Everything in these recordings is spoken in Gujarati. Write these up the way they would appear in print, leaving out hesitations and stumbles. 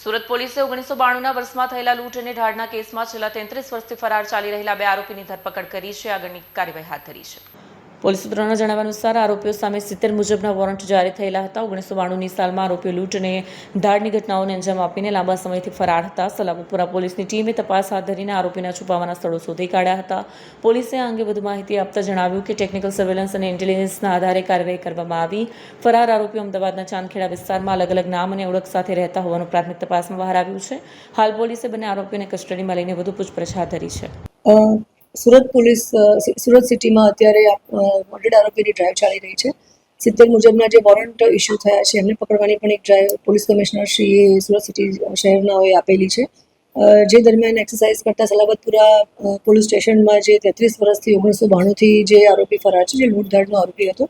સુરત પોલીસે 1992ના વર્ષમાં થયેલા લૂંટ અને ઢાળના કેસમાં છેલ્લા 33 વર્ષથી ફરાર ચાલી રહેલા 2 આરોપીની ધરપકડ કરી છે. આગળની કાર્યવાહી હાથ ધરી છે. પોલીસ સૂત્રોના જણાવ્યા અનુસાર આરોપીઓ સામે 70 મુજબના વોરંટ જારી થયેલા હતા. 1992ની સાલમાં આરોપીઓ લૂંટ અને ધાડની ઘટનાઓને અંજામ આપીને લાંબા સમયથી ફરાર હતા. સલામતપુરા પોલીસની ટીમે તપાસ હાથ ધરીને આરોપીના છુપાવાના સ્થળો શોધી કાઢ્યા હતા. પોલીસે આ અંગે વધુ માહિતી આપતા જણાવ્યું કે ટેકનિકલ સર્વેલન્સ અને ઇન્ટેલિજન્સના આધારે કાર્યવાહી કરવામાં આવી. ફરાર આરોપીઓ અમદાવાદના ચાંદખેડા વિસ્તારમાં અલગ અલગ નામ અને ઓળખ સાથે રહેતા હોવાનું પ્રાથમિક તપાસમાં બહાર આવ્યું છે. હાલ પોલીસે બંને આરોપીઓને કસ્ટડીમાં લઈને વધુ પૂછપરછ હાથ ધરી છે. સુરત પોલીસ સુરત સિટીમાં અત્યારે વોન્ટેડ આરોપીની ડ્રાઈવ ચાલી રહી છે. 70 મુજબના જે વોરંટ ઇસ્યુ થયા છે એમને પકડવાની પણ એક ડ્રાઈવ પોલીસ કમિશનર શ્રીએ સુરત સિટી શહેરનાઓએ આપેલી છે. જે દરમિયાન એક્સરસાઇઝ કરતા સલાબતપુરા પોલીસ સ્ટેશનમાં જે 33 વર્ષથી 1992થી જે આરોપી ફરાર છે, જે લૂંટધાડનો આરોપી હતો,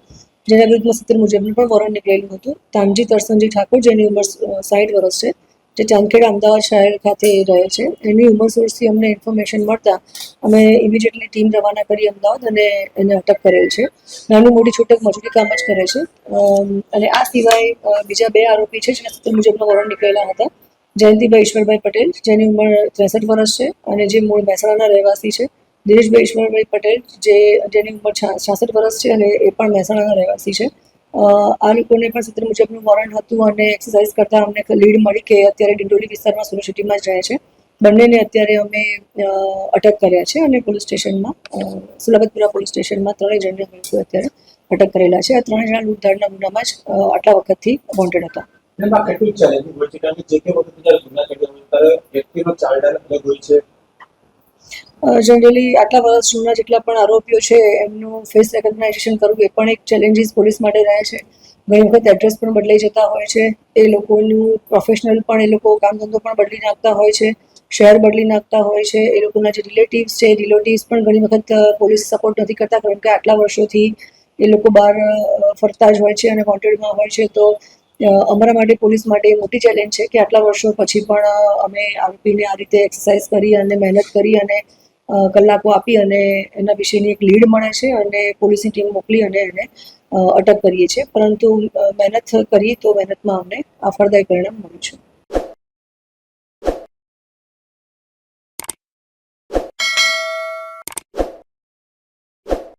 જેના વિરુદ્ધમાં 70 મુજબનું પણ વોરંટ નીકળેલું હતું. તામજી તરસનજી ઠાકોર, જેની ઉંમર 60 વર્ષ છે, જે ચાંદખેડા અમદાવાદ શહેર ખાતે રહે છે. એની ઉંમર સોર્સથી અમને ઇન્ફોર્મેશન મળતા અમે ઇમિડિયેટલી ટીમ રવાના કરી અમદાવાદ અને એને અટક કરેલ છે. નાની મોટી છૂટક મજૂરી કામ જ કરે છે. અને આ સિવાય બીજા 2 આરોપી છે જેના 70 મુજબના વોરંટ નીકળેલા હતા. જયંતિભાઈ ઈશ્વરભાઈ પટેલ, જેની ઉંમર 63 વર્ષ છે અને જે મૂળ મહેસાણાના રહેવાસી છે. દિનેશભાઈ ઈશ્વરભાઈ પટેલ, જેની ઉંમર 66 વર્ષ છે અને એ પણ મહેસાણાના રહેવાસી છે. આ લોકોને પણ 70 મુજબનું વોરંટ હતું અને એક્સરસાઇઝ કરતાં અમને લીડ મળી કે અત્યારે ડિંડોલી વિસ્તારમાં સુરત સિટીમાં જ રહે છે. બંનેને અત્યારે અમે અટક કર્યા છે અને પોલીસ સ્ટેશનમાં સલાબતપુરા પોલીસ સ્ટેશનમાં 3 જણને અત્યારે અટક કરેલા છે. આ 3 જણા લૂંટધાડના ગુનામાં જ આટલા વખતથી વોન્ટેડ હતા. જનરલી આટલા વર્ષ જૂના જેટલા પણ આરોપીઓ છે એમનું ફેસ રેકોગ્નાઇઝેશન કરવું એ પણ એક ચેલેન્જીસ પોલીસ માટે રહે છે. ઘણી વખત એડ્રેસ પણ બદલાઈ જતા હોય છે. એ લોકોનું પ્રોફેશનલ પણ એ લોકો કામ ધંધો પણ બદલી નાખતા હોય છે, શહેર બદલી નાખતા હોય છે. એ લોકોના જે રિલેટિવ્સ પણ ઘણી વખત પોલીસ સપોર્ટ નથી કરતા, કારણ કે આટલા વર્ષોથી એ લોકો બહાર ફરતા જ હોય છે અને વોન્ટેડમાં હોય છે. તો અમારા માટે, પોલીસ માટે મોટી ચેલેન્જ છે કે આટલા વર્ષો પછી પણ અમે આરોપીને આ રીતે એક્સરસાઇઝ કરી અને મહેનત કરી અને કલાકો આપી અને એના વિશેની એક લીડ મળે છે અને પોલીસની ટીમ મોકલી અને એને અટક કરીએ છીએ. પરંતુ મહેનત કરીએ તો મહેનતમાં અમને આ ફળદાયી પરિણામ મળ્યું છે.